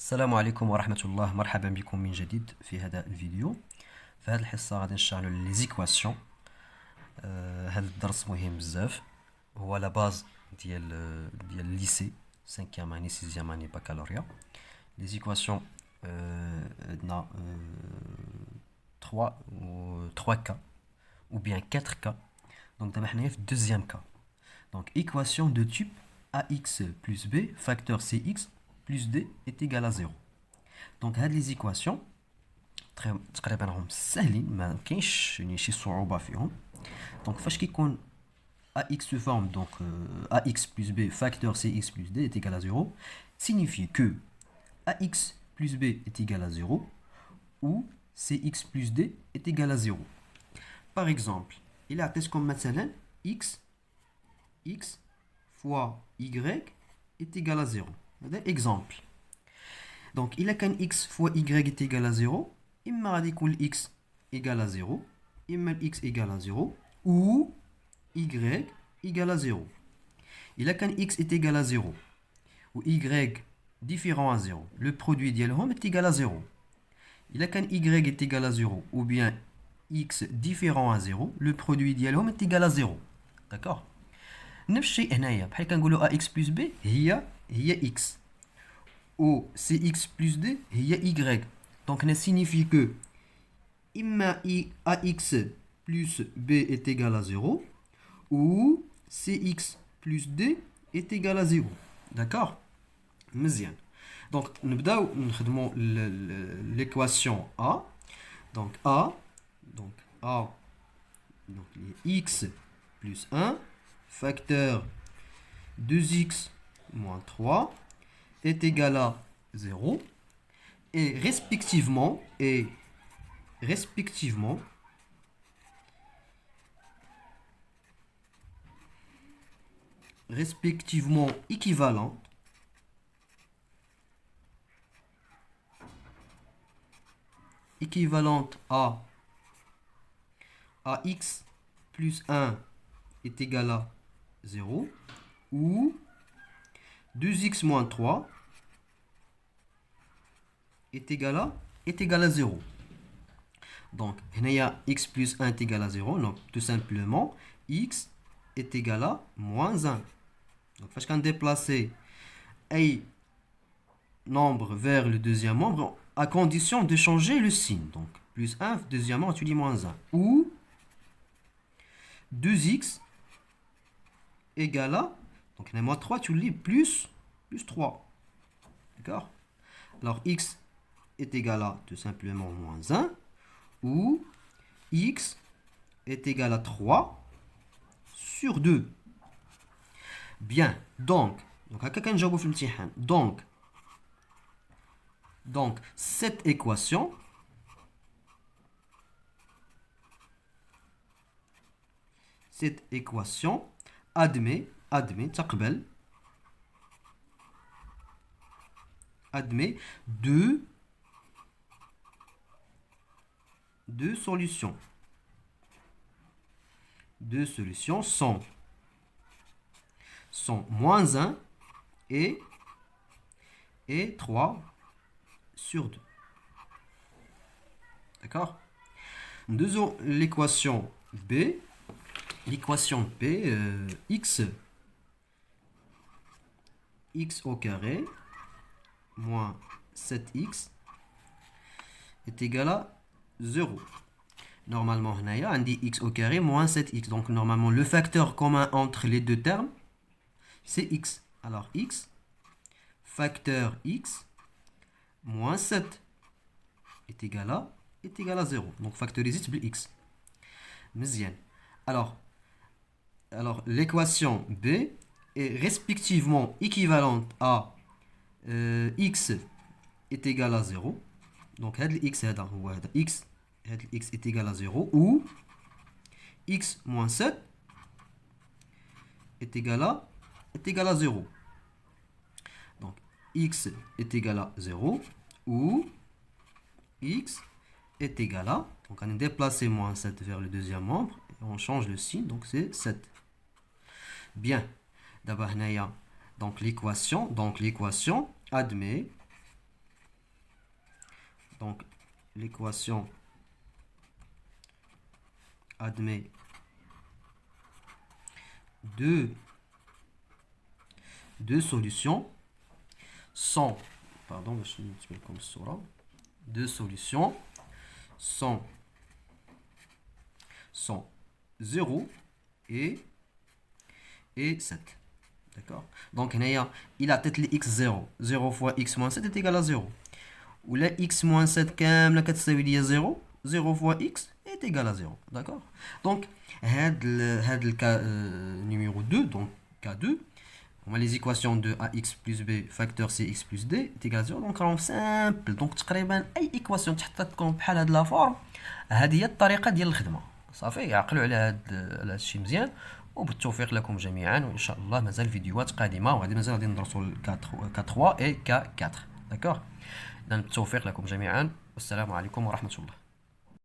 السلام عليكم ورحمة الله. مرحبا بكم من جديد في هذا الفيديو. في هذه الحصة غادي نشرحوا لي زيكواسيون. هذا الدرس مهم بزاف، هو لا باز ديال الليسي 5e année 6e année baccalauréat. Les équations عندنا 3 cas ou bien 4 cas. Donc d'abord on est في deuxième cas. Donc équation de type ax plus b facteur cx plus d est égal à 0. Donc هاد les équations تقريبا راهم ساهلين، ما كاينش يعني شي صعوبة فيهم. Donc فاش كيكون ax se forme, donc ax plus b facteur cx plus d est égal à 0, signifie que ax plus b est égal à 0 ou cx plus d est égal à 0. Par exemple, il a test comme مثلا x fois y est égal à 0. Exemple. Donc, il a qu'un x fois y est égal à 0. Il m'a dit que x égale à 0. Il m'a x égale à 0. Ou y égale à 0. Il a qu'un x est égal à 0. Ou y différent à 0. Le produit d'yelhom est égal à 0. Il a qu'un y est égal à 0. Ou bien x différent à 0. Le produit d'yelhom est égal à 0. D'accord? نفس الشيء هنايا بحال كنقولوا ax plus b هي x ou cx plus d هي y. Donc ça signifie que إما ax plus b est égal à 0 ou cx plus d est égal à 0. D'accord? مزيان. Donc نبداو نخدموا l'équation a. Donc a donc x plus 1 facteur 2x moins 3 est égal à 0 et respectivement équivalente à x plus 1 est égal à 0 ou 2x moins 3 est égal à 0. Donc, il y a x plus 1 est égal à 0. Donc, tout simplement, x est égal à moins 1. Donc, parce qu'on déplace un nombre vers le deuxième nombre à condition de changer le signe. Donc, plus 1, deuxièmement, tu dis moins 1. Ou 2x égale à, donc il y a moins 3, tu lis plus 3. D'accord? Alors, x est égal à tout simplement moins 1 ou x est égal à 3 sur 2. Bien, donc cette équation admet deux solutions. Deux solutions sont moins 1 et 3 sur 2. D'accord? Nous avons l'équation B. L'équation B, x au carré moins 7x est égal à 0. Normalement, on a dit x au carré moins 7x. Donc, normalement, le facteur commun entre les deux termes, c'est x. Alors, x facteur x moins 7 est égal à 0. Donc, factorisé par x. Mzien. Alors, l'équation B est respectivement équivalente à x est égal à 0. Donc, x est égal à 0 ou x moins 7 est égal à 0. Donc, x est égal à 0 ou x est égal à, donc on a déplacé moins 7 vers le deuxième membre et on change le signe, donc c'est 7. Bien, d'abord donc l'équation admet Donc, l'équation admet deux solutions sont, pardon, je vais comme ça, deux solutions sont 0 et 7. D'accord? Donc, il a peut-être les x0. 0 fois x moins 7 est égal à 0. Ou là, x moins 7, كاملة كتساوي 0. 0 fois x est égal à 0. D'accord? Donc, le cas numéro 2, donc K2, on a les équations de ax plus b facteur cx plus d est égal à 0. Donc, راهم simple. Donc, تقريبا أي équation تحطتكم بحال هاد لا فورم، هذه هي الطريقة ديال الخدمة. صافي، عقلوا على هذا الشيء مزيان، وبالتوفيق لكم جميعا، وان شاء الله مازال فيديوهات قادمه، وغادي مازال غادي ندرسوا K3 et K4. داكوغ، اذا بالتوفيق لكم جميعا، والسلام عليكم ورحمه الله.